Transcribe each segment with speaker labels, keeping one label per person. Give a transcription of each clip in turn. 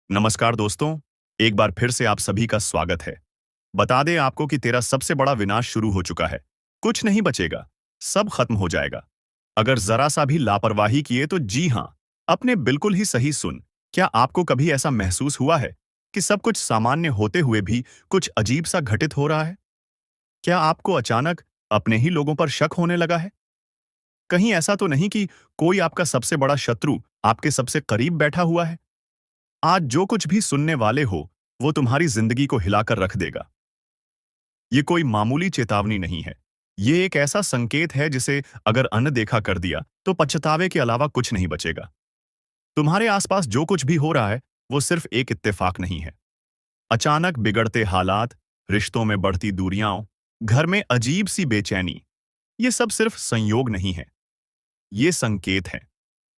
Speaker 1: नमस्कार दोस्तों। एक बार फिर से आप सभी का स्वागत है। बता दें आपको कि तेरा सबसे बड़ा विनाश शुरू हो चुका है। कुछ नहीं बचेगा, सब खत्म हो जाएगा अगर जरा सा भी लापरवाही किए तो। जी हाँ, अपने बिल्कुल ही सही सुन। क्या आपको कभी ऐसा महसूस हुआ है कि सब कुछ सामान्य होते हुए भी कुछ अजीब सा घटित हो रहा है? क्या आपको अचानक अपने ही लोगों पर शक होने लगा है? कहीं ऐसा तो नहीं कि कोई आपका सबसे बड़ा शत्रु आपके सबसे करीब बैठा हुआ है? आज जो कुछ भी सुनने वाले हो, वो तुम्हारी जिंदगी को हिलाकर रख देगा। ये कोई मामूली चेतावनी नहीं है। ये एक ऐसा संकेत है जिसे अगर अनदेखा कर दिया तो पछतावे के अलावा कुछ नहीं बचेगा। तुम्हारे आसपास जो कुछ भी हो रहा है, वो सिर्फ एक इत्तेफाक नहीं है। अचानक बिगड़ते हालात, रिश्तों में बढ़ती दूरियां, घर में अजीब सी बेचैनी, ये सब सिर्फ संयोग नहीं है। ये संकेत है।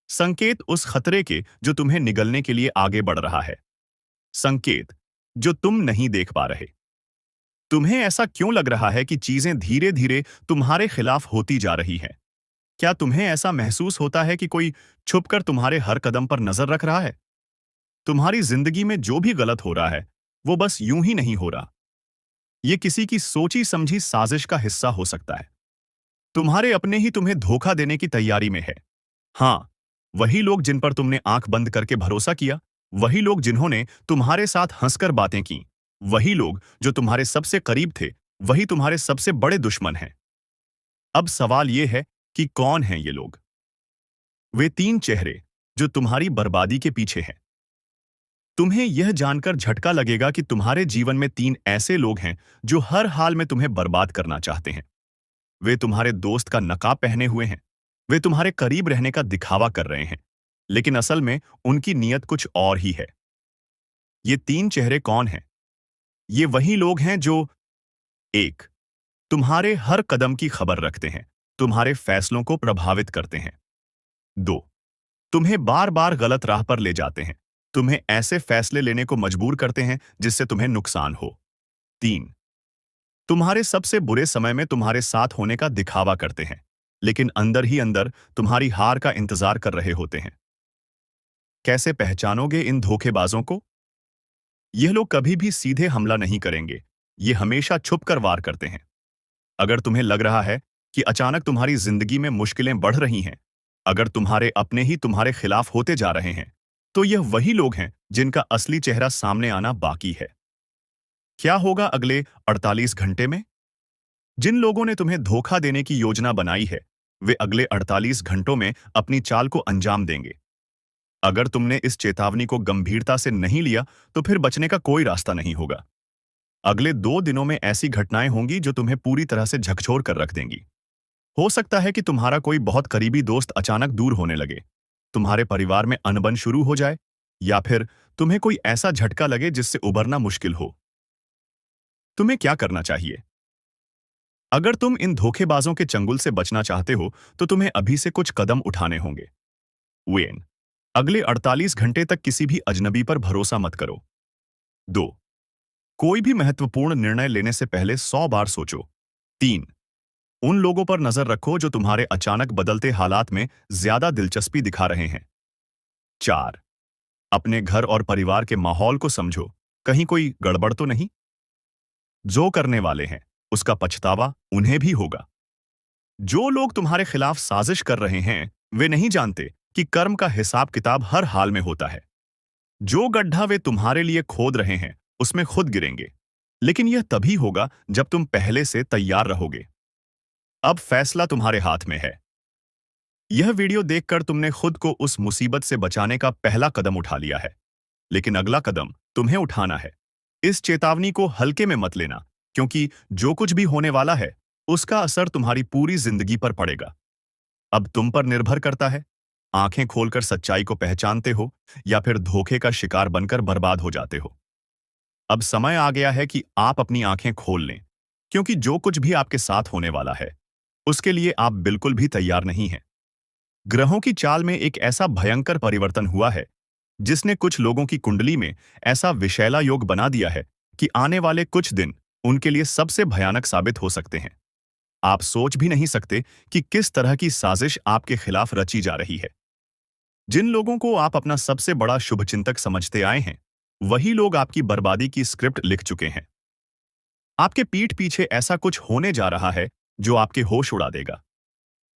Speaker 1: संकेत उस खतरे के जो तुम्हें निगलने के लिए आगे बढ़ रहा है। संकेत जो तुम नहीं देख पा रहे। तुम्हें ऐसा क्यों लग रहा है कि चीजें धीरे धीरे तुम्हारे खिलाफ होती जा रही हैं? क्या तुम्हें ऐसा महसूस होता है कि कोई छुपकर तुम्हारे हर कदम पर नजर रख रहा है? तुम्हारी जिंदगी में जो भी गलत हो रहा है, वो बस यूं ही नहीं हो रहा। ये किसी की सोची समझी साजिश का हिस्सा हो सकता है। तुम्हारे अपने ही तुम्हें धोखा देने की तैयारी में है। हाँ, वही लोग जिन पर तुमने आंख बंद करके भरोसा किया, वही लोग जिन्होंने तुम्हारे साथ हंसकर बातें की, वही लोग जो तुम्हारे सबसे करीब थे, वही तुम्हारे सबसे बड़े दुश्मन हैं। अब सवाल यह है कि कौन हैं ये लोग? वे तीन चेहरे जो तुम्हारी बर्बादी के पीछे हैं। तुम्हें यह जानकर झटका लगेगा कि तुम्हारे जीवन में तीन ऐसे लोग हैं जो हर हाल में तुम्हें बर्बाद करना चाहते हैं। वे तुम्हारे दोस्त का नकाब पहने हुए हैं। वे तुम्हारे करीब रहने का दिखावा कर रहे हैं, लेकिन असल में उनकी नीयत कुछ और ही है। ये तीन चेहरे कौन हैं? ये वही लोग हैं जो एक, तुम्हारे हर कदम की खबर रखते हैं, तुम्हारे फैसलों को प्रभावित करते हैं। दो, तुम्हें बार बार गलत राह पर ले जाते हैं, तुम्हें ऐसे फैसले लेने को मजबूर करते हैं जिससे तुम्हें नुकसान हो। तीन, तुम्हारे सबसे बुरे समय में तुम्हारे साथ होने का दिखावा करते हैं, लेकिन अंदर ही अंदर तुम्हारी हार का इंतजार कर रहे होते हैं। कैसे पहचानोगे इन धोखेबाजों को? यह लोग कभी भी सीधे हमला नहीं करेंगे। ये हमेशा छुप कर वार करते हैं। अगर तुम्हें लग रहा है कि अचानक तुम्हारी जिंदगी में मुश्किलें बढ़ रही हैं, अगर तुम्हारे अपने ही तुम्हारे खिलाफ होते जा रहे हैं, तो यह वही लोग हैं जिनका असली चेहरा सामने आना बाकी है। क्या होगा अगले 48 घंटे में? जिन लोगों ने तुम्हें धोखा देने की योजना बनाई है, वे अगले 48 घंटों में अपनी चाल को अंजाम देंगे। अगर तुमने इस चेतावनी को गंभीरता से नहीं लिया, तो फिर बचने का कोई रास्ता नहीं होगा। अगले 2 दिनों में ऐसी घटनाएं होंगी जो तुम्हें पूरी तरह से झकझोर कर रख देंगी। हो सकता है कि तुम्हारा कोई बहुत करीबी दोस्त अचानक दूर होने लगे, तुम्हारे परिवार में अनबन शुरू हो जाए, या फिर तुम्हें कोई ऐसा झटका लगे जिससे उबरना मुश्किल हो। तुम्हें क्या करना चाहिए? अगर तुम इन धोखेबाजों के चंगुल से बचना चाहते हो, तो तुम्हें अभी से कुछ कदम उठाने होंगे। वेन, अगले 48 घंटे तक किसी भी अजनबी पर भरोसा मत करो। 2, कोई भी महत्वपूर्ण निर्णय लेने से पहले 100 बार सोचो। 3, उन लोगों पर नजर रखो जो तुम्हारे अचानक बदलते हालात में ज्यादा दिलचस्पी दिखा रहे हैं। 4, अपने घर और परिवार के माहौल को समझो, कहीं कोई गड़बड़ तो नहीं? जो करने वाले हैं, उसका पछतावा उन्हें भी होगा। जो लोग तुम्हारे खिलाफ साजिश कर रहे हैं, वे नहीं जानते कि कर्म का हिसाब किताब हर हाल में होता है। जो गड्ढा वे तुम्हारे लिए खोद रहे हैं, उसमें खुद गिरेंगे, लेकिन यह तभी होगा जब तुम पहले से तैयार रहोगे। अब फैसला तुम्हारे हाथ में है। यह वीडियो देखकर तुमने खुद को उस मुसीबत से बचाने का पहला कदम उठा लिया है, लेकिन अगला कदम तुम्हें उठाना है। इस चेतावनी को हल्के में मत लेना, क्योंकि जो कुछ भी होने वाला है, उसका असर तुम्हारी पूरी जिंदगी पर पड़ेगा। अब तुम पर निर्भर करता है, आंखें खोलकर सच्चाई को पहचानते हो या फिर धोखे का शिकार बनकर बर्बाद हो जाते हो। अब समय आ गया है कि आप अपनी आंखें खोल लें, क्योंकि जो कुछ भी आपके साथ होने वाला है, उसके लिए आप बिल्कुल भी तैयार नहीं हैं। ग्रहों की चाल में एक ऐसा भयंकर परिवर्तन हुआ है जिसने कुछ लोगों की कुंडली में ऐसा विषैला योग बना दिया है कि आने वाले कुछ दिन उनके लिए सबसे भयानक साबित हो सकते हैं। आप सोच भी नहीं सकते कि किस तरह की साजिश आपके खिलाफ रची जा रही है। जिन लोगों को आप अपना सबसे बड़ा शुभचिंतक समझते आए हैं, वही लोग आपकी बर्बादी की स्क्रिप्ट लिख चुके हैं। आपके पीठ पीछे ऐसा कुछ होने जा रहा है जो आपके होश उड़ा देगा।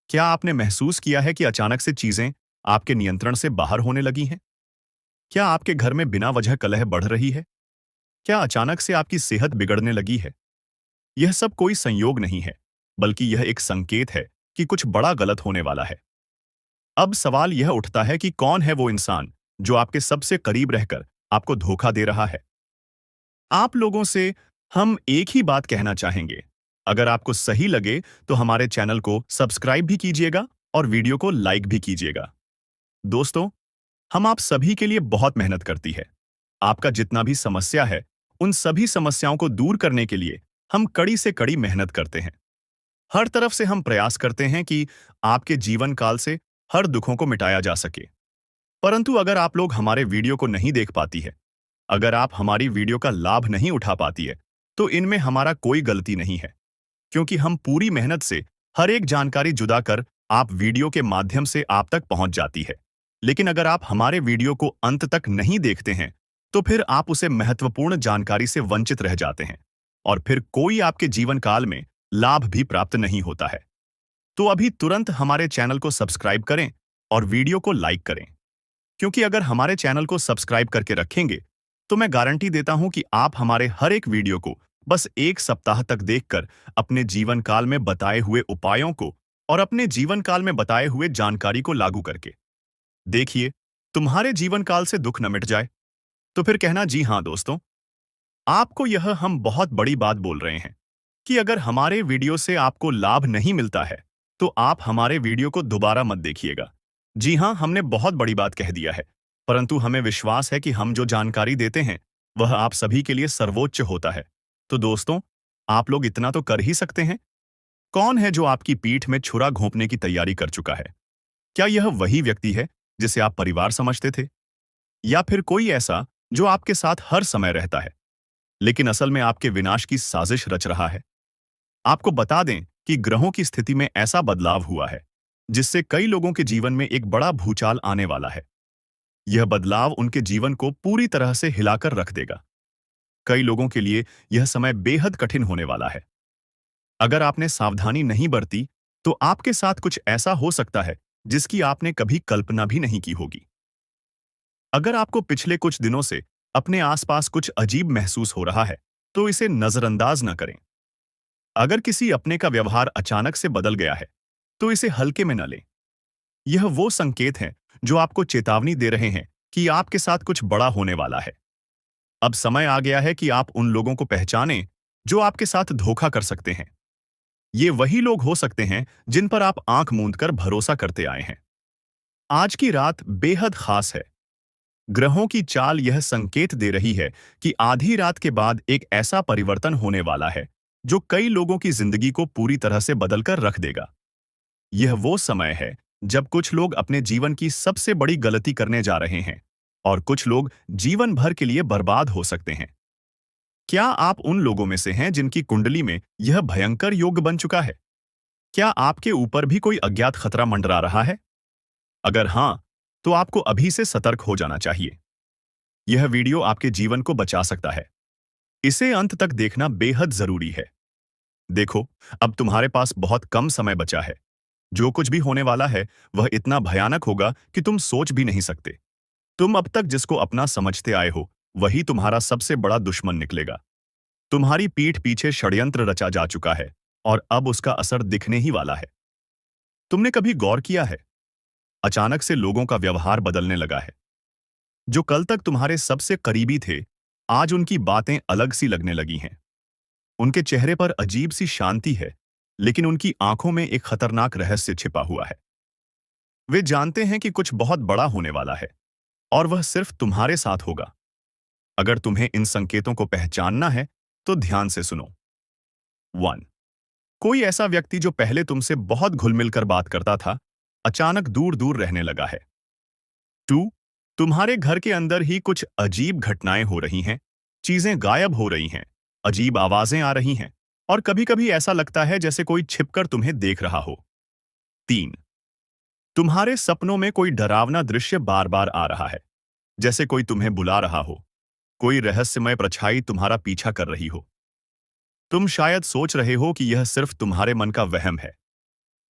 Speaker 1: क्या आपने महसूस किया है कि अचानक से चीजें आपके नियंत्रण से बाहर होने लगी हैं? क्या आपके घर में बिना वजह कलह बढ़ रही है? क्या अचानक से आपकी सेहत बिगड़ने लगी है? यह सब कोई संयोग नहीं है, बल्कि यह एक संकेत है कि कुछ बड़ा गलत होने वाला है। अब सवाल यह उठता है कि कौन है वो इंसान जो आपके सबसे करीब रहकर आपको धोखा दे रहा है? आप लोगों से हम एक ही बात कहना चाहेंगे। अगर आपको सही लगे तो हमारे चैनल को सब्सक्राइब भी कीजिएगा और वीडियो को लाइक भी कीजिएगा। दोस्तों, हम आप सभी के लिए बहुत मेहनत करती है। आपका जितना भी समस्या है, उन सभी समस्याओं को दूर करने के लिए हम कड़ी से कड़ी मेहनत करते हैं। हर तरफ से हम प्रयास करते हैं कि आपके जीवन काल से हर दुखों को मिटाया जा सके। परंतु अगर आप लोग हमारे वीडियो को नहीं देख पाती है, अगर आप हमारी वीडियो का लाभ नहीं उठा पाती है, तो इनमें हमारा कोई गलती नहीं है, क्योंकि हम पूरी मेहनत से हर एक जानकारी जुदा कर आप वीडियो के माध्यम से आप तक पहुंच जाती है। लेकिन अगर आप हमारे वीडियो को अंत तक नहीं देखते हैं, तो फिर आप उसे महत्वपूर्ण जानकारी से वंचित रह जाते हैं और फिर कोई आपके जीवन काल में लाभ भी प्राप्त नहीं होता है। तो अभी तुरंत हमारे चैनल को सब्सक्राइब करें और वीडियो को लाइक करें, क्योंकि अगर हमारे चैनल को सब्सक्राइब करके रखेंगे, तो मैं गारंटी देता हूं कि आप हमारे हर एक वीडियो को बस एक सप्ताह तक देखकर अपने जीवन काल में बताए हुए उपायों को और अपने जीवन काल में बताए हुए जानकारी को लागू करके देखिए, तुम्हारे जीवन काल से दुख न मिट जाए। तो फिर कहना जी हाँ दोस्तों, आपको यह हम बहुत बड़ी बात बोल रहे हैं कि अगर हमारे वीडियो से आपको लाभ नहीं मिलता है, तो आप हमारे वीडियो को दोबारा मत देखिएगा। जी हाँ, हमने बहुत बड़ी बात कह दिया है, परंतु हमें विश्वास है कि हम जो जानकारी देते हैं वह आप सभी के लिए सर्वोच्च होता है। तो दोस्तों, आप लोग इतना तो कर ही सकते हैं। कौन है जो आपकी पीठ में छुरा घोंपने की तैयारी कर चुका है? क्या यह वही व्यक्ति है जिसे आप परिवार समझते थे, या फिर कोई ऐसा जो आपके साथ हर समय रहता है लेकिन असल में आपके विनाश की साजिश रच रहा है? आपको बता दें कि ग्रहों की स्थिति में ऐसा बदलाव हुआ है जिससे कई लोगों के जीवन में एक बड़ा भूचाल आने वाला है। यह बदलाव उनके जीवन को पूरी तरह से हिलाकर रख देगा। कई लोगों के लिए यह समय बेहद कठिन होने वाला है। अगर आपने सावधानी नहीं बरती, तो आपके साथ कुछ ऐसा हो सकता है जिसकी आपने कभी कल्पना भी नहीं की होगी। अगर आपको पिछले कुछ दिनों से अपने आसपास कुछ अजीब महसूस हो रहा है, तो इसे नजरअंदाज न करें। अगर किसी अपने का व्यवहार अचानक से बदल गया है, तो इसे हल्के में न लें। यह वो संकेत हैं जो आपको चेतावनी दे रहे हैं कि आपके साथ कुछ बड़ा होने वाला है। अब समय आ गया है कि आप उन लोगों को पहचानें जो आपके साथ धोखा कर सकते हैं। ये वही लोग हो सकते हैं जिन पर आप आंख मूंद कर भरोसा करते आए हैं। आज की रात बेहद खास है। ग्रहों की चाल यह संकेत दे रही है कि आधी रात के बाद एक ऐसा परिवर्तन होने वाला है जो कई लोगों की जिंदगी को पूरी तरह से बदलकर रख देगा। यह वो समय है जब कुछ लोग अपने जीवन की सबसे बड़ी गलती करने जा रहे हैं और कुछ लोग जीवन भर के लिए बर्बाद हो सकते हैं। क्या आप उन लोगों में से हैं जिनकी कुंडली में यह भयंकर योग बन चुका है? क्या आपके ऊपर भी कोई अज्ञात खतरा मंडरा रहा है? अगर हां, तो आपको अभी से सतर्क हो जाना चाहिए। यह वीडियो आपके जीवन को बचा सकता है। इसे अंत तक देखना बेहद जरूरी है। देखो, अब तुम्हारे पास बहुत कम समय बचा है। जो कुछ भी होने वाला है वह इतना भयानक होगा कि तुम सोच भी नहीं सकते। तुम अब तक जिसको अपना समझते आए हो, वही तुम्हारा सबसे बड़ा दुश्मन निकलेगा। तुम्हारी पीठ पीछे षड्यंत्र रचा जा चुका है और अब उसका असर दिखने ही वाला है। तुमने कभी गौर किया है? अचानक से लोगों का व्यवहार बदलने लगा है। जो कल तक तुम्हारे सबसे करीबी थे, आज उनकी बातें अलग सी लगने लगी हैं। उनके चेहरे पर अजीब सी शांति है, लेकिन उनकी आंखों में एक खतरनाक रहस्य छिपा हुआ है। वे जानते हैं कि कुछ बहुत बड़ा होने वाला है और वह सिर्फ तुम्हारे साथ होगा। अगर तुम्हें इन संकेतों को पहचानना है, तो ध्यान से सुनो। 1. कोई ऐसा व्यक्ति जो पहले तुमसे बहुत घुल-मिल कर बात करता था, अचानक दूर-दूर रहने लगा है। 2. तुम्हारे घर के अंदर ही कुछ अजीब घटनाएं हो रही हैं, चीजें गायब हो रही हैं, अजीब आवाजें आ रही हैं और कभी-कभी ऐसा लगता है जैसे कोई छिपकर तुम्हें देख रहा हो। 3. तुम्हारे सपनों में कोई डरावना दृश्य बार-बार आ रहा है, जैसे कोई तुम्हें बुला रहा हो, कोई रहस्यमय परछाई तुम्हारा पीछा कर रही हो। तुम शायद सोच रहे हो कि यह सिर्फ तुम्हारे मन का वहम है,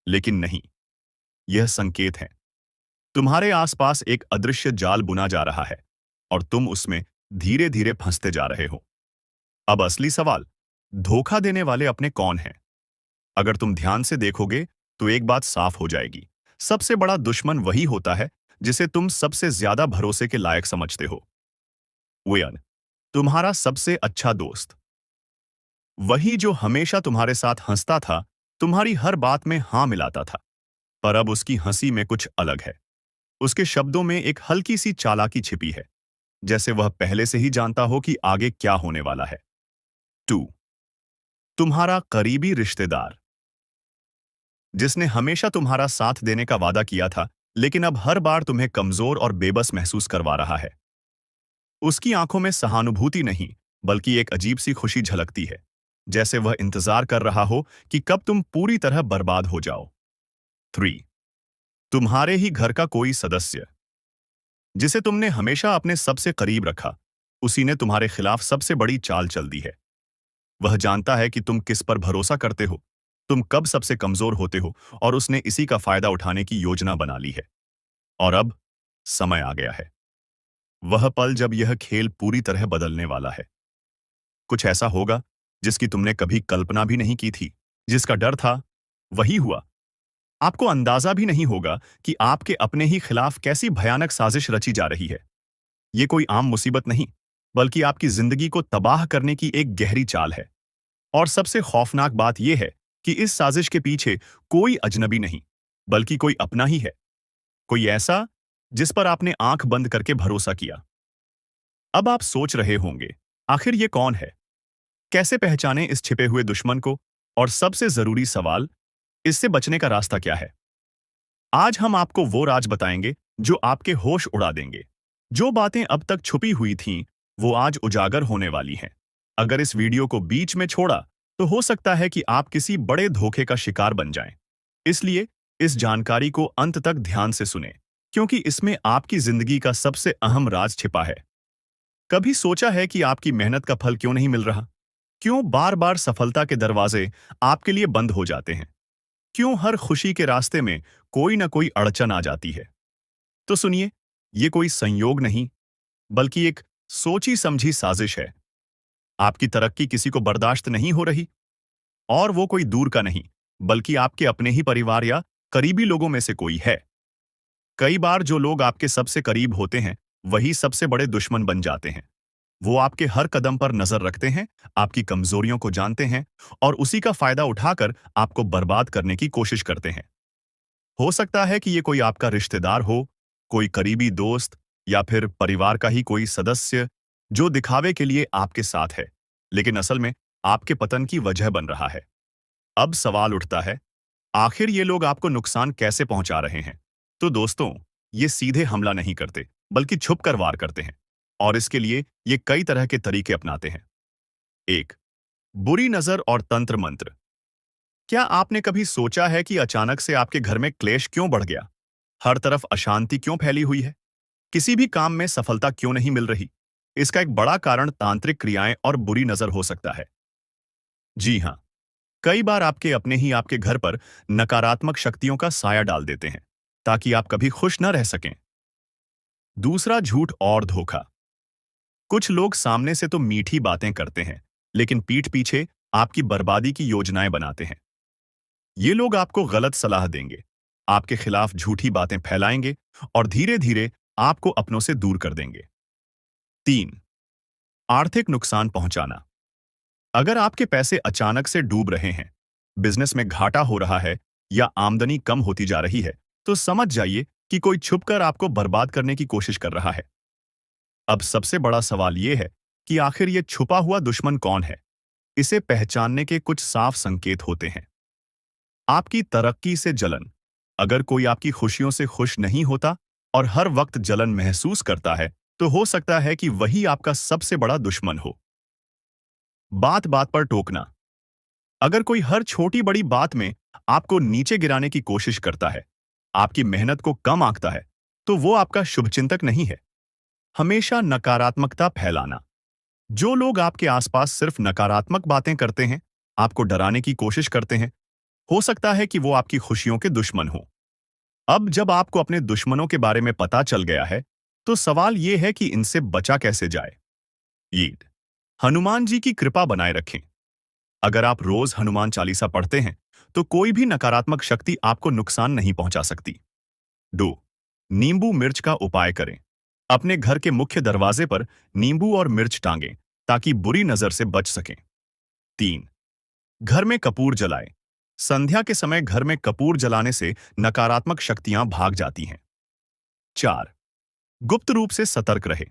Speaker 1: लेकिन नहीं, यह संकेत है। तुम्हारे आसपास एक अदृश्य जाल बुना जा रहा है और तुम उसमें धीरे धीरे फंसते जा रहे हो। अब असली सवाल, धोखा देने वाले अपने कौन हैं? अगर तुम ध्यान से देखोगे तो एक बात साफ हो जाएगी। सबसे बड़ा दुश्मन वही होता है जिसे तुम सबसे ज्यादा भरोसे के लायक समझते हो। वेयन, तुम्हारा सबसे अच्छा दोस्त, वही जो हमेशा तुम्हारे साथ हंसता था, तुम्हारी हर बात में हाँ मिलाता था। पर अब उसकी हंसी में कुछ अलग है। उसके शब्दों में एक हल्की सी चालाकी छिपी है, जैसे वह पहले से ही जानता हो कि आगे क्या होने वाला है। 2. तुम्हारा करीबी रिश्तेदार, जिसने हमेशा तुम्हारा साथ देने का वादा किया था, लेकिन अब हर बार तुम्हें कमजोर और बेबस महसूस करवा रहा है। उसकी आंखों में सहानुभूति नहीं, बल्कि एक अजीब सी खुशी झलकती है, जैसे वह इंतजार कर रहा हो कि कब तुम पूरी तरह बर्बाद हो जाओ। 3. तुम्हारे ही घर का कोई सदस्य, जिसे तुमने हमेशा अपने सबसे करीब रखा, उसी ने तुम्हारे खिलाफ सबसे बड़ी चाल चल दी है। वह जानता है कि तुम किस पर भरोसा करते हो, तुम कब सबसे कमजोर होते हो, और उसने इसी का फायदा उठाने की योजना बना ली है। और अब समय आ गया है, वह पल जब यह खेल पूरी तरह बदलने वाला है। कुछ ऐसा होगा जिसकी तुमने कभी कल्पना भी नहीं की थी। जिसका डर था, वही हुआ। आपको अंदाजा भी नहीं होगा कि आपके अपने ही खिलाफ कैसी भयानक साजिश रची जा रही है। ये कोई आम मुसीबत नहीं, बल्कि आपकी जिंदगी को तबाह करने की एक गहरी चाल है। और सबसे खौफनाक बात यह है कि इस साजिश के पीछे कोई अजनबी नहीं, बल्कि कोई अपना ही है। कोई ऐसा जिस पर आपने आंख बंद करके भरोसा किया। अब आप सोच रहे होंगे, आखिर ये कौन है? कैसे पहचाने इस छिपे हुए दुश्मन को? और सबसे जरूरी सवाल, इससे बचने का रास्ता क्या है? आज हम आपको वो राज बताएंगे जो आपके होश उड़ा देंगे। जो बातें अब तक छुपी हुई थीं, वो आज उजागर होने वाली हैं। अगर इस वीडियो को बीच में छोड़ा, तो हो सकता है कि आप किसी बड़े धोखे का शिकार बन जाएं। इसलिए इस जानकारी को अंत तक ध्यान से सुनें, क्योंकि इसमें आपकी जिंदगी का सबसे अहम राज छिपा है। कभी सोचा है कि आपकी मेहनत का फल क्यों नहीं मिल रहा? क्यों बार बार सफलता के दरवाजे आपके लिए बंद हो जाते हैं? क्यों हर खुशी के रास्ते में कोई ना कोई अड़चन आ जाती है? तो सुनिए, ये कोई संयोग नहीं, बल्कि एक सोची समझी साजिश है। आपकी तरक्की किसी को बर्दाश्त नहीं हो रही, और वो कोई दूर का नहीं, बल्कि आपके अपने ही परिवार या करीबी लोगों में से कोई है। कई बार जो लोग आपके सबसे करीब होते हैं, वही सबसे बड़े दुश्मन बन जाते हैं। वो आपके हर कदम पर नजर रखते हैं, आपकी कमजोरियों को जानते हैं, और उसी का फायदा उठाकर आपको बर्बाद करने की कोशिश करते हैं। हो सकता है कि ये कोई आपका रिश्तेदार हो, कोई करीबी दोस्त, या फिर परिवार का ही कोई सदस्य, जो दिखावे के लिए आपके साथ है, लेकिन असल में आपके पतन की वजह बन रहा है। अब सवाल उठता है, आखिर ये लोग आपको नुकसान कैसे पहुंचा रहे हैं? तो दोस्तों, ये सीधे हमला नहीं करते, बल्कि छुपकर वार करते हैं। और इसके लिए ये कई तरह के तरीके अपनाते हैं। 1. बुरी नजर और तंत्र मंत्र। क्या आपने कभी सोचा है कि अचानक से आपके घर में क्लेश क्यों बढ़ गया? हर तरफ अशांति क्यों फैली हुई है? किसी भी काम में सफलता क्यों नहीं मिल रही? इसका एक बड़ा कारण तांत्रिक क्रियाएं और बुरी नजर हो सकता है। जी हां, कई बार आपके अपने ही आपके घर पर नकारात्मक शक्तियों का साया डाल देते हैं, ताकि आप कभी खुश न रह सकें। दूसरा, झूठ और धोखा। कुछ लोग सामने से तो मीठी बातें करते हैं, लेकिन पीठ पीछे आपकी बर्बादी की योजनाएं बनाते हैं। ये लोग आपको गलत सलाह देंगे, आपके खिलाफ झूठी बातें फैलाएंगे, और धीरे धीरे आपको अपनों से दूर कर देंगे। 3. आर्थिक नुकसान पहुंचाना। अगर आपके पैसे अचानक से डूब रहे हैं, बिजनेस में घाटा हो रहा है, या आमदनी कम होती जा रही है, तो समझ जाइए कि कोई छुपकर आपको बर्बाद करने की कोशिश कर रहा है। अब सबसे बड़ा सवाल यह है कि आखिर ये छुपा हुआ दुश्मन कौन है? इसे पहचानने के कुछ साफ संकेत होते हैं। आपकी तरक्की से जलन। अगर कोई आपकी खुशियों से खुश नहीं होता और हर वक्त जलन महसूस करता है, तो हो सकता है कि वही आपका सबसे बड़ा दुश्मन हो। बात बात पर टोकना। अगर कोई हर छोटी बड़ी बात में आपको नीचे गिराने की कोशिश करता है, आपकी मेहनत को कम आंकता है, तो वो आपका शुभचिंतक नहीं है। हमेशा नकारात्मकता फैलाना। जो लोग आपके आसपास सिर्फ नकारात्मक बातें करते हैं, आपको डराने की कोशिश करते हैं, हो सकता है कि वो आपकी खुशियों के दुश्मन हो। अब जब आपको अपने दुश्मनों के बारे में पता चल गया है, तो सवाल ये है कि इनसे बचा कैसे जाए। ये हनुमान जी की कृपा बनाए रखें। अगर आप रोज हनुमान चालीसा पढ़ते हैं, तो कोई भी नकारात्मक शक्ति आपको नुकसान नहीं पहुंचा सकती। 2. नींबू मिर्च का उपाय करें। अपने घर के मुख्य दरवाजे पर नींबू और मिर्च टांगें, ताकि बुरी नजर से बच सकें। 3. घर में कपूर जलाएं। संध्या के समय घर में कपूर जलाने से नकारात्मक शक्तियां भाग जाती हैं। 4. गुप्त रूप से सतर्क रहे।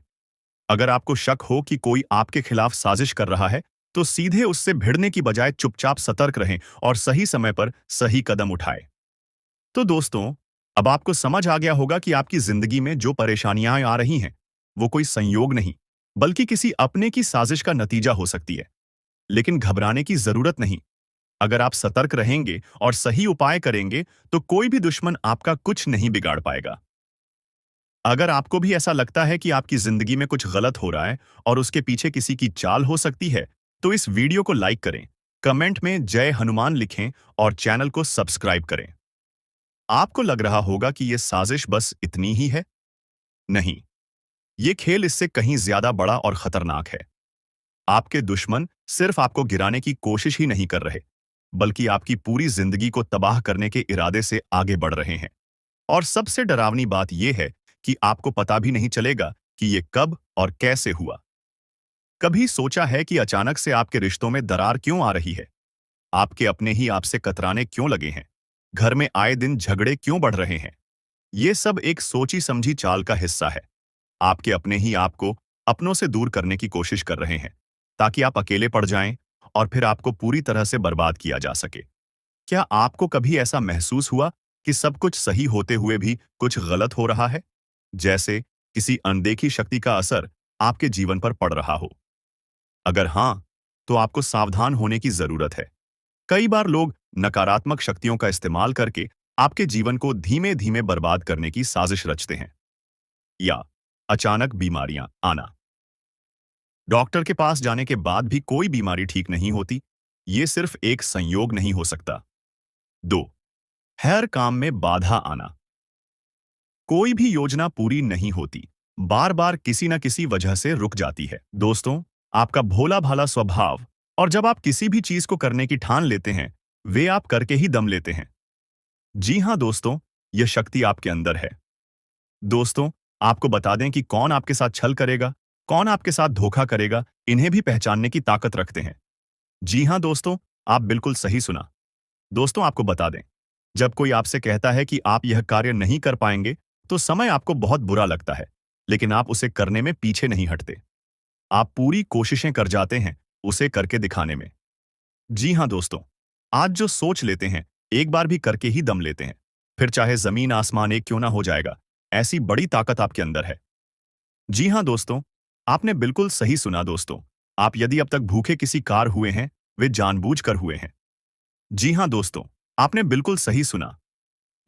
Speaker 1: अगर आपको शक हो कि कोई आपके खिलाफ साजिश कर रहा है, तो सीधे उससे भिड़ने की बजाय चुपचाप सतर्क रहें और सही समय पर सही कदम उठाएं। तो दोस्तों, अब आपको समझ आ गया होगा कि आपकी जिंदगी में जो परेशानियां आ रही हैं, वो कोई संयोग नहीं, बल्कि किसी अपने की साजिश का नतीजा हो सकती है। लेकिन घबराने की जरूरत नहीं। अगर आप सतर्क रहेंगे और सही उपाय करेंगे, तो कोई भी दुश्मन आपका कुछ नहीं बिगाड़ पाएगा। अगर आपको भी ऐसा लगता है कि आपकी जिंदगी में कुछ गलत हो रहा है और उसके पीछे किसी की चाल हो सकती है, तो इस वीडियो को लाइक करें, कमेंट में जय हनुमान लिखें और चैनल को सब्सक्राइब करें। आपको लग रहा होगा कि यह साजिश बस इतनी ही है। नहीं, ये खेल इससे कहीं ज्यादा बड़ा और खतरनाक है। आपके दुश्मन सिर्फ आपको गिराने की कोशिश ही नहीं कर रहे, बल्कि आपकी पूरी जिंदगी को तबाह करने के इरादे से आगे बढ़ रहे हैं। और सबसे डरावनी बात यह है कि आपको पता भी नहीं चलेगा कि ये कब और कैसे हुआ। कभी सोचा है कि अचानक से आपके रिश्तों में दरार क्यों आ रही है? आपके अपने ही आपसे कतराने क्यों लगे हैं? घर में आए दिन झगड़े क्यों बढ़ रहे हैं? ये सब एक सोची समझी चाल का हिस्सा है। आपके अपने ही आपको अपनों से दूर करने की कोशिश कर रहे हैं, ताकि आप अकेले पड़ जाएं और फिर आपको पूरी तरह से बर्बाद किया जा सके। क्या आपको कभी ऐसा महसूस हुआ कि सब कुछ सही होते हुए भी कुछ गलत हो रहा है? जैसे किसी अनदेखी शक्ति का असर आपके जीवन पर पड़ रहा हो? अगर हां, तो आपको सावधान होने की जरूरत है। कई बार लोग नकारात्मक शक्तियों का इस्तेमाल करके आपके जीवन को धीमे धीमे बर्बाद करने की साजिश रचते हैं। या अचानक बीमारियां आना। डॉक्टर के पास जाने के बाद भी कोई बीमारी ठीक नहीं होती। ये सिर्फ एक संयोग नहीं हो सकता। 2. हर काम में बाधा आना। कोई भी योजना पूरी नहीं होती, बार बार किसी न किसी वजह से रुक जाती है। दोस्तों, आपका भोला भाला स्वभाव और जब आप किसी भी चीज को करने की ठान लेते हैं, वे आप करके ही दम लेते हैं। जी हां दोस्तों, यह शक्ति आपके अंदर है। दोस्तों, आपको बता दें कि कौन आपके साथ छल करेगा, कौन आपके साथ धोखा करेगा, इन्हें भी पहचानने की ताकत रखते हैं। जी हां दोस्तों, आप बिल्कुल सही सुना। दोस्तों, आपको बता दें, जब कोई आपसे कहता है कि आप यह कार्य नहीं कर पाएंगे, तो समय आपको बहुत बुरा लगता है, लेकिन आप उसे करने में पीछे नहीं हटते। आप पूरी कोशिशें कर जाते हैं उसे करके दिखाने में। जी हां दोस्तों, आज जो सोच लेते हैं, एक बार भी करके ही दम लेते हैं। फिर चाहे जमीन आसमान एक क्यों ना हो जाएगा, ऐसी बड़ी ताकत आपके अंदर है। जी हां दोस्तों, आपने बिल्कुल सही सुना दोस्तों। आप यदि अब तक भूखे किसी कार हुए हैं, वे जानबूझकर हुए हैं। जी हां दोस्तों, आपने बिल्कुल सही सुना।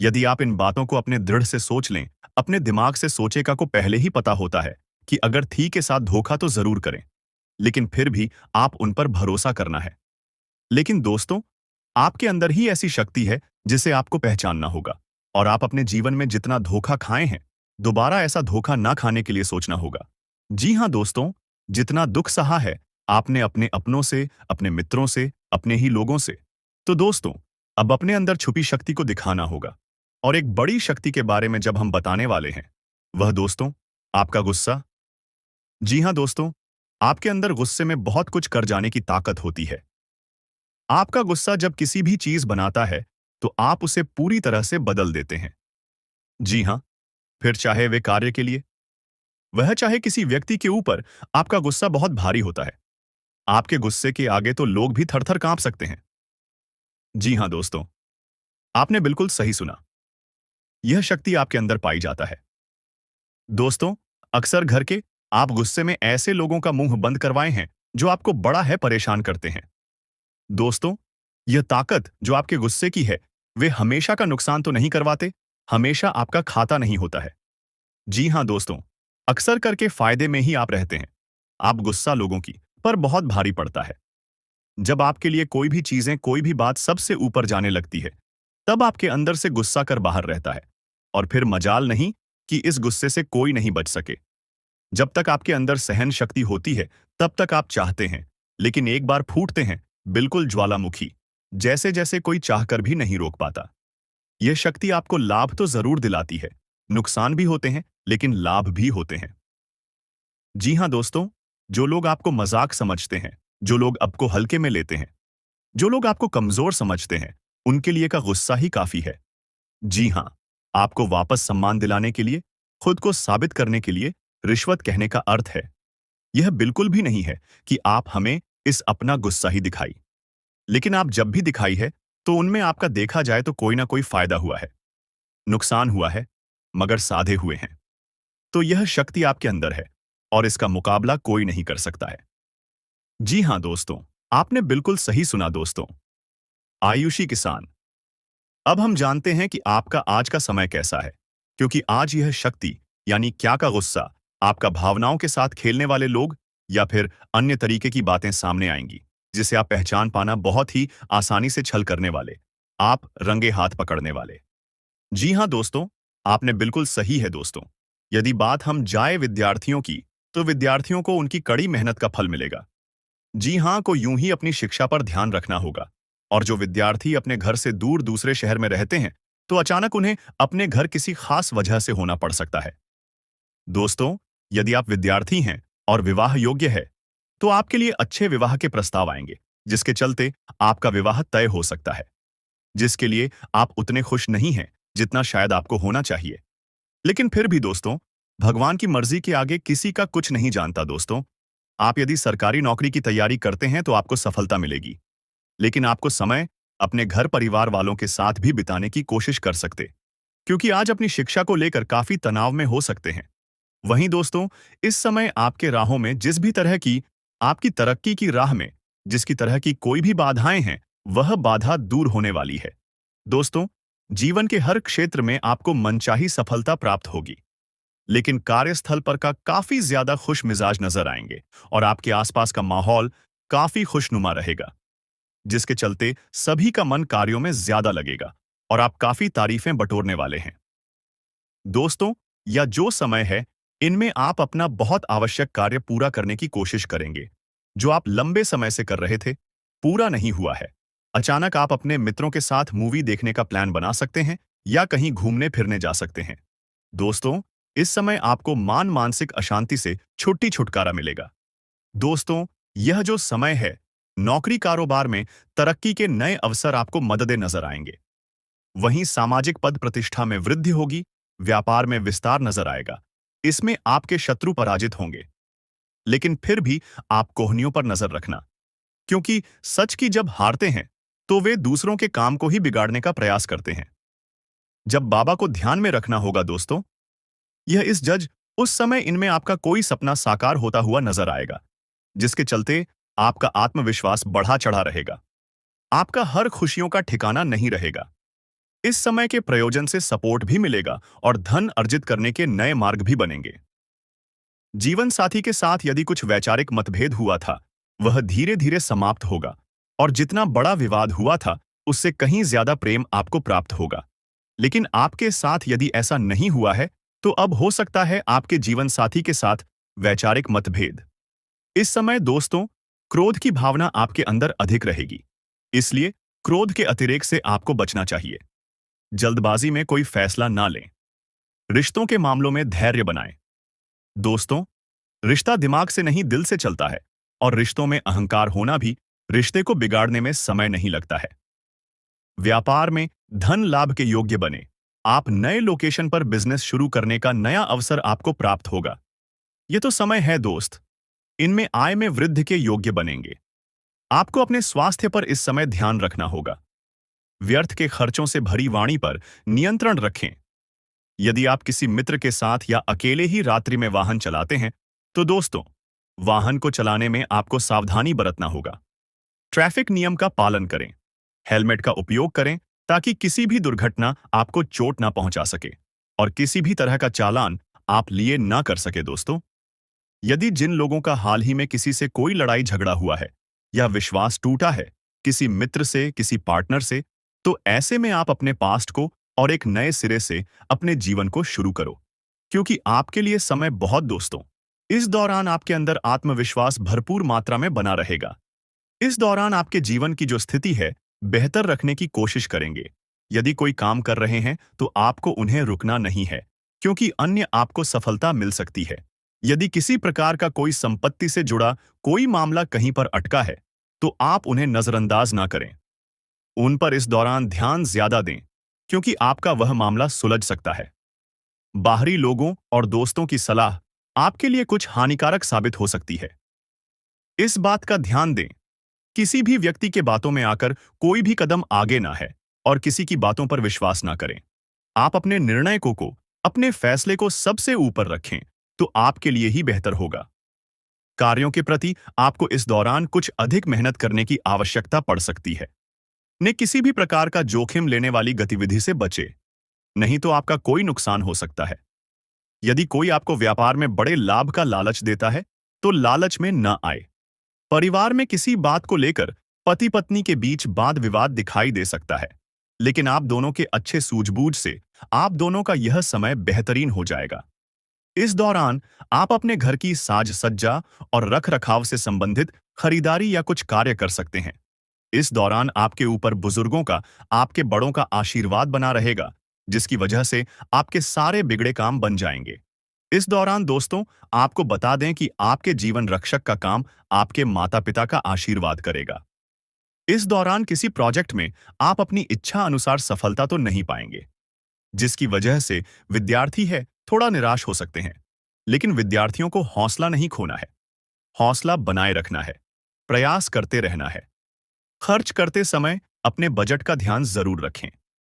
Speaker 1: यदि आप इन बातों को अपने दृढ़ से सोच लें, अपने दिमाग से सोचेगा को पहले ही पता होता है कि अगर थी के साथ धोखा तो जरूर करें, लेकिन फिर भी आप उन पर भरोसा करना है। लेकिन दोस्तों, आपके अंदर ही ऐसी शक्ति है जिसे आपको पहचानना होगा, और आप अपने जीवन में जितना धोखा खाए हैं, दोबारा ऐसा धोखा ना खाने के लिए सोचना होगा। जी हां दोस्तों, जितना दुख सहा है आपने अपने अपनों से, अपने मित्रों से, अपने ही लोगों से, तो दोस्तों, अब अपने अंदर छुपी शक्ति को दिखाना होगा। और एक बड़ी शक्ति के बारे में जब हम बताने वाले हैं, वह दोस्तों, आपका गुस्सा। जी हां दोस्तों, आपके अंदर गुस्से में बहुत कुछ कर जाने की ताकत होती है। आपका गुस्सा जब किसी भी चीज बनाता है, तो आप उसे पूरी तरह से बदल देते हैं। जी हां, फिर चाहे वे कार्य के लिए, वह चाहे किसी व्यक्ति के ऊपर, आपका गुस्सा बहुत भारी होता है। आपके गुस्से के आगे तो लोग भी थर-थर कांप सकते हैं। जी हां दोस्तों, आपने बिल्कुल सही सुना। यह शक्ति आपके अंदर पाई जाता है। दोस्तों, अक्सर घर के आप गुस्से में ऐसे लोगों का मुंह बंद करवाए हैं जो आपको बड़ा है परेशान करते हैं। दोस्तों, यह ताकत जो आपके गुस्से की है, वे हमेशा का नुकसान तो नहीं करवाते, हमेशा आपका खाता नहीं होता है। जी हां दोस्तों, अक्सर करके फायदे में ही आप रहते हैं। आप गुस्सा लोगों की पर बहुत भारी पड़ता है। जब आपके लिए कोई भी चीजें, कोई भी बात सबसे ऊपर जाने लगती है, तब आपके अंदर से गुस्सा कर बाहर रहता है। और फिर मजाल नहीं कि इस गुस्से से कोई नहीं बच सके। जब तक आपके अंदर सहन शक्ति होती है, तब तक आप चाहते हैं, लेकिन एक बार फूटते हैं, बिल्कुल ज्वालामुखी, जैसे जैसे कोई चाहकर भी नहीं रोक पाता। यह शक्ति आपको लाभ तो जरूर दिलाती है, नुकसान भी होते हैं, लेकिन लाभ भी होते हैं। जी हाँ दोस्तों, जो लोग आपको मजाक समझते हैं, जो लोग आपको हल्के में लेते हैं, जो लोग आपको कमजोर समझते हैं, उनके लिए का गुस्सा ही काफी है। जी हाँ, आपको वापस सम्मान दिलाने के लिए, खुद को साबित करने के लिए रिश्वत कहने का अर्थ है। यह बिल्कुल भी नहीं है कि आप हमें इस अपना गुस्सा ही दिखाई। लेकिन आप जब भी दिखाई है, तो उनमें आपका देखा जाए तो कोई ना कोई फायदा हुआ है, नुकसान हुआ है, मगर साधे हुए हैं। तो यह शक्ति आपके अंदर है और इसका मुकाबला कोई नहीं कर सकता है। जी हाँ दोस्तों, आपने बिल्कुल सही सुना दोस्तों। आयुषी किसान। अब हम जानते हैं कि आपका आज का समय कैसा है, क्योंकि आज यह शक्ति यानी क्या का गुस्सा, आपका भावनाओं के साथ खेलने वाले लोग या फिर अन्य तरीके की बातें सामने आएंगी, जिसे आप पहचान पाना बहुत ही आसानी से छल करने वाले, आप रंगे हाथ पकड़ने वाले। जी हाँ दोस्तों, आपने बिल्कुल सही है दोस्तों। यदि बात हम जाए विद्यार्थियों की, तो विद्यार्थियों को उनकी कड़ी मेहनत का फल मिलेगा। जी हाँ को यूं ही अपनी शिक्षा पर ध्यान रखना होगा। और जो विद्यार्थी अपने घर से दूर दूसरे शहर में रहते हैं, तो अचानक उन्हें अपने घर किसी खास वजह से होना पड़ सकता है। दोस्तों, यदि आप विद्यार्थी हैं और विवाह योग्य है, तो आपके लिए अच्छे विवाह के प्रस्ताव आएंगे, जिसके चलते आपका विवाह तय हो सकता है, जिसके लिए आप उतने खुश नहीं हैं जितना शायद आपको होना चाहिए। लेकिन फिर भी दोस्तों, भगवान की मर्जी के आगे किसी का कुछ नहीं जानता दोस्तों। आप यदि सरकारी नौकरी की तैयारी करते हैं तो आपको सफलता मिलेगी, लेकिन आपको समय अपने घर परिवार वालों के साथ भी बिताने की कोशिश कर सकते, क्योंकि आज अपनी शिक्षा को लेकर काफी तनाव में हो सकते हैं। वहीं दोस्तों, इस समय आपके राहों में जिस भी तरह की, आपकी तरक्की की राह में जिसकी तरह की कोई भी बाधाएं हैं, वह बाधा दूर होने वाली है। दोस्तों, जीवन के हर क्षेत्र में आपको मनचाही सफलता प्राप्त होगी, लेकिन कार्यस्थल पर का काफी ज्यादा खुश मिजाज नजर आएंगे और आपके आसपास का माहौल काफी खुशनुमा रहेगा, जिसके चलते सभी का मन कार्यों में ज्यादा लगेगा और आप काफी तारीफें बटोरने वाले हैं। दोस्तों, या जो समय है, इनमें आप अपना बहुत आवश्यक कार्य पूरा करने की कोशिश करेंगे, जो आप लंबे समय से कर रहे थे, पूरा नहीं हुआ है। अचानक आप अपने मित्रों के साथ मूवी देखने का प्लान बना सकते हैं या कहीं घूमने फिरने जा सकते हैं। दोस्तों, इस समय आपको मानसिक अशांति से छुटकारा मिलेगा। दोस्तों, यह जो समय है, नौकरी कारोबार में तरक्की के नए अवसर आपको मददें नजर आएंगे। वहीं सामाजिक पद प्रतिष्ठा में वृद्धि होगी, व्यापार में विस्तार नजर आएगा। इसमें आपके शत्रु पराजित होंगे। लेकिन फिर भी आप कोहनियों पर नजर रखना, क्योंकि सच की जब हारते हैं, तो वे दूसरों के काम को ही बिगाड़ने का प्रयास करते हैं। जब बाबा को ध्यान में रखना होगा दोस्तों, यह इस जज उस समय इनमें आपका कोई सपना साकार होता हुआ नजर आएगा, जिसके चलते आपका आत्मविश्वास बढ़ा चढ़ा रहेगा। आपका हर खुशियों का ठिकाना नहीं रहेगा। इस समय के प्रयोजन से सपोर्ट भी मिलेगा और धन अर्जित करने के नए मार्ग भी बनेंगे। जीवन साथी के साथ यदि कुछ वैचारिक मतभेद हुआ था, वह धीरे धीरे समाप्त होगा और जितना बड़ा विवाद हुआ था, उससे कहीं ज्यादा प्रेम आपको प्राप्त होगा। लेकिन आपके साथ यदि ऐसा नहीं हुआ है, तो अब हो सकता है आपके जीवन साथी के साथ वैचारिक मतभेद। इस समय दोस्तों, क्रोध की भावना आपके अंदर अधिक रहेगी, इसलिए क्रोध के अतिरेक से आपको बचना चाहिए। जल्दबाजी में कोई फैसला ना लें। रिश्तों के मामलों में धैर्य बनाएं। दोस्तों, रिश्ता दिमाग से नहीं दिल से चलता है और रिश्तों में अहंकार होना भी रिश्ते को बिगाड़ने में समय नहीं लगता है। व्यापार में धन लाभ के योग्य बने। आप नए लोकेशन पर बिजनेस शुरू करने का नया अवसर आपको प्राप्त होगा। यह तो समय है दोस्त, इनमें आय में वृद्धि के योग्य बनेंगे। आपको अपने स्वास्थ्य पर इस समय ध्यान रखना होगा। व्यर्थ के खर्चों से भरी वाणी पर नियंत्रण रखें। यदि आप किसी मित्र के साथ या अकेले ही रात्रि में वाहन चलाते हैं, तो दोस्तों, वाहन को चलाने में आपको सावधानी बरतना होगा। ट्रैफिक नियम का पालन करें। हेलमेट का उपयोग करें ताकि किसी भी दुर्घटना आपको चोट ना पहुंचा सके और किसी भी तरह का चालान आप लिए ना कर सके दोस्तों। यदि जिन लोगों का हाल ही में किसी से कोई लड़ाई झगड़ा हुआ है या विश्वास टूटा है, किसी मित्र से, किसी पार्टनर से, तो ऐसे में आप अपने पास्ट को और एक नए सिरे से अपने जीवन को शुरू करो, क्योंकि आपके लिए समय बहुत दोस्तों। इस दौरान आपके अंदर आत्मविश्वास भरपूर मात्रा में बना रहेगा। इस दौरान आपके जीवन की जो स्थिति है, बेहतर रखने की कोशिश करेंगे। यदि कोई काम कर रहे हैं, तो आपको उन्हें रुकना नहीं है, क्योंकि अन्य आपको सफलता मिल सकती है। यदि किसी प्रकार का कोई संपत्ति से जुड़ा कोई मामला कहीं पर अटका है, तो आप उन्हें नजरअंदाज ना करें। उन पर इस दौरान ध्यान ज्यादा दें, क्योंकि आपका वह मामला सुलझ सकता है। बाहरी लोगों और दोस्तों की सलाह आपके लिए कुछ हानिकारक साबित हो सकती है। इस बात का ध्यान दें, किसी भी व्यक्ति के बातों में आकर कोई भी कदम आगे ना है और किसी की बातों पर विश्वास ना करें। आप अपने निर्णय को अपने फैसले को सबसे ऊपर रखें, तो आपके लिए ही बेहतर होगा। कार्यों के प्रति आपको इस दौरान कुछ अधिक मेहनत करने की आवश्यकता पड़ सकती है। ने किसी भी प्रकार का जोखिम लेने वाली गतिविधि से बचे, नहीं तो आपका कोई नुकसान हो सकता है। यदि कोई आपको व्यापार में बड़े लाभ का लालच देता है, तो लालच में न आए। परिवार में किसी बात को लेकर पति पत्नी के बीच वाद विवाद दिखाई दे सकता है, लेकिन आप दोनों के अच्छे सूझबूझ से आप दोनों का यह समय बेहतरीन हो जाएगा। इस दौरान आप अपने घर की साज सज्जा और रख रखाव से संबंधित खरीदारी या कुछ कार्य कर सकते हैं। इस दौरान आपके ऊपर बुजुर्गों का, आपके बड़ों का आशीर्वाद बना रहेगा, जिसकी वजह से आपके सारे बिगड़े काम बन जाएंगे। इस दौरान दोस्तों, आपको बता दें कि आपके जीवन रक्षक का काम आपके माता पिता का आशीर्वाद करेगा। इस दौरान किसी प्रोजेक्ट में आप अपनी इच्छा अनुसार सफलता तो नहीं पाएंगे, जिसकी वजह से विद्यार्थी है थोड़ा निराश हो सकते हैं। लेकिन विद्यार्थियों को हौसला नहीं खोना है, हौसला बनाए रखना है, प्रयास करते रहना है। खर्च करते समय अपने बजट का ध्यान जरूर रखें।